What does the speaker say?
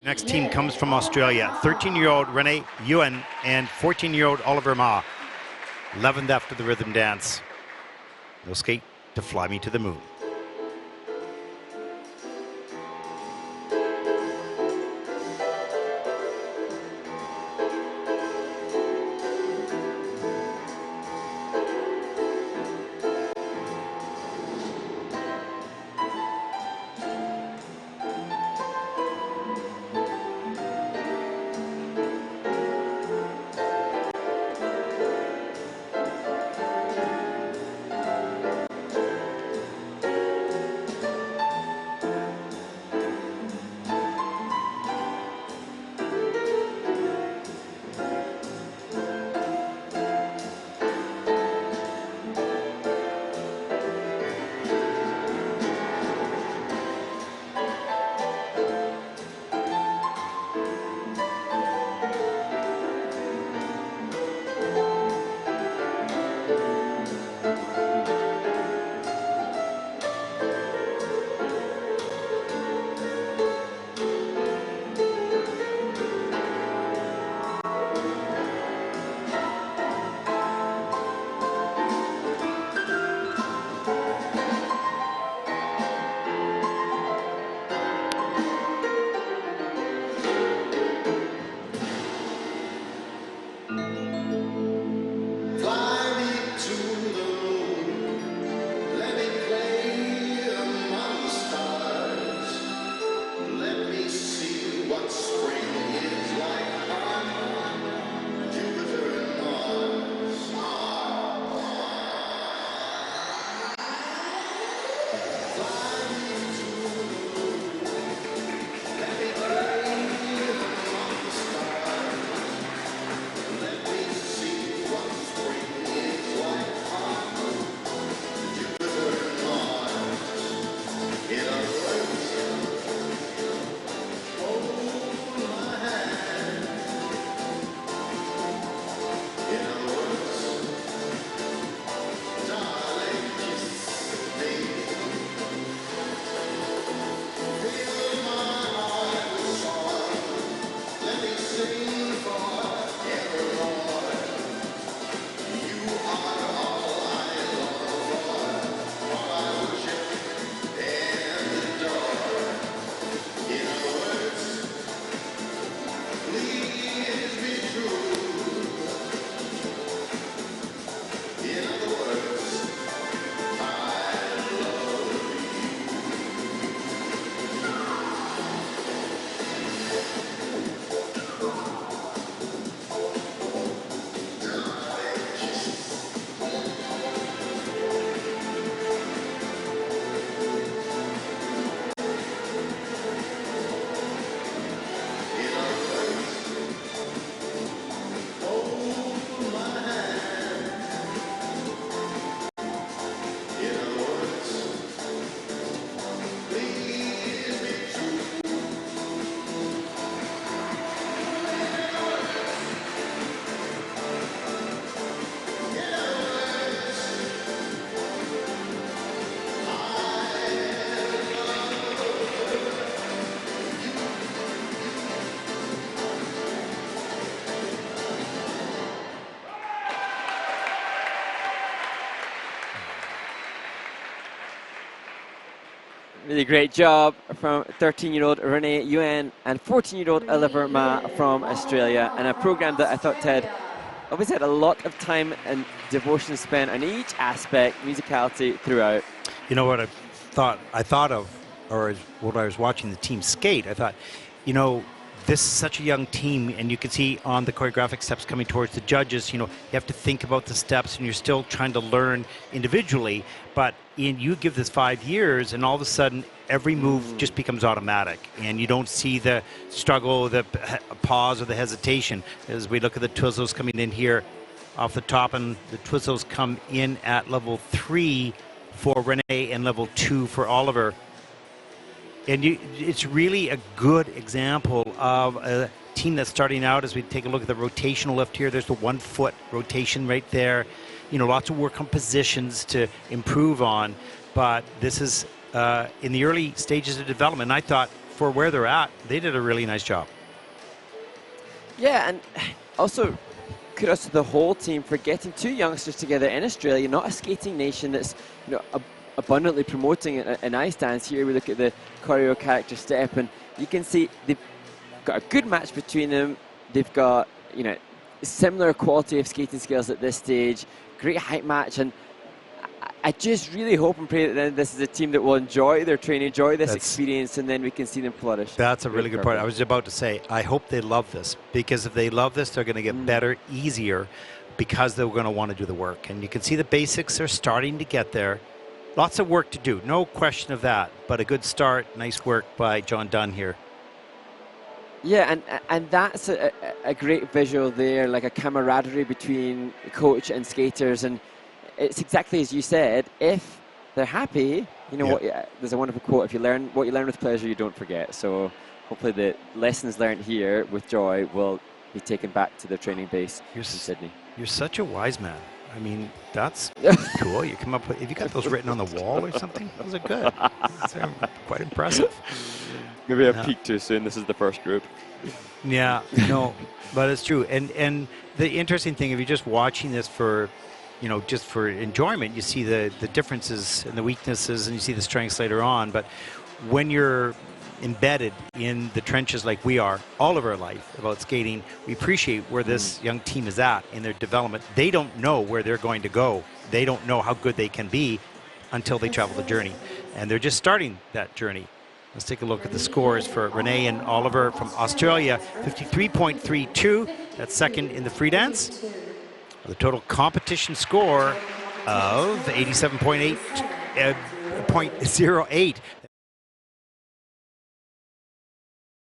Next team comes from Australia. 13-year-old Renee, YUEN, and 14-year-old Oliver Ma. 11th after the rhythm dance. They'll skate to Fly Me to the Moon. Really great job from 13-year-old Renee, YUEN, and 14-year-old Oliver Ma from Australia. And a program that I thought Ted obviously had a lot of time and devotion spent on each aspect, musicality throughout. You know what I thought of, or when I was watching the team skate, I thought, you know, this is such a young team, and you can see on the choreographic steps coming towards the judges, you know, you have to think about the steps, and you're still trying to learn individually, but you give this 5 years, and all of a sudden, every move just becomes automatic, and you don't see the struggle, the pause, or the hesitation. As we look at the Twizzles coming in here off the top, and the Twizzles come in at level 3 for Renee and level 2 for Oliver. And it's really a good example of a team that's starting out. As we take a look at the rotational lift here, there's the 1 foot rotation right there. You know, lots of work on positions to improve on. But this is in the early stages of development. I thought for where they're at, they did a really nice job. Yeah, and also kudos to the whole team for getting two youngsters together in Australia, not a skating nation that's abundantly promoting an ice dance. Here we look at the choreo character step, and you can see they've got a good match between them. They've got similar quality of skating skills at this stage, great height match, and I just really hope and pray that then this is a team that will enjoy their training, enjoy this experience, and then we can see them flourish. That's a really good point. I was about to say, I hope they love this, because if they love this, they're going to get better, easier, because they're going to want to do the work. And you can see the basics are starting to get there. Lots of work to do, no question of that, but a good start. Nice work by John Dunn here. Yeah, and that's a great visual there, like a camaraderie between coach and skaters, and it's exactly as you said. If they're happy, what? There's a wonderful quote: "If you learn what you learn with pleasure, you don't forget." So hopefully, the lessons learned here with joy will be taken back to their training base in Sydney. You're such a wise man. I mean, that's cool. You come up with. Have you got those written on the wall or something? Those are good. That's quite impressive. Maybe I've peaked too soon. This is the first group. Yeah, no, but it's true. And the interesting thing, if you're just watching this for, just for enjoyment, you see the differences and the weaknesses, and you see the strengths later on. But when you're embedded in the trenches like we are all of our life about skating, we appreciate where this young team is at in their development. They don't know where they're going to go. They don't know how good they can be until they travel the journey. And they're just starting that journey. Let's take a look at the scores for Renee and Oliver from Australia. 53.32. That's second in the free dance. The total competition score of 87.08.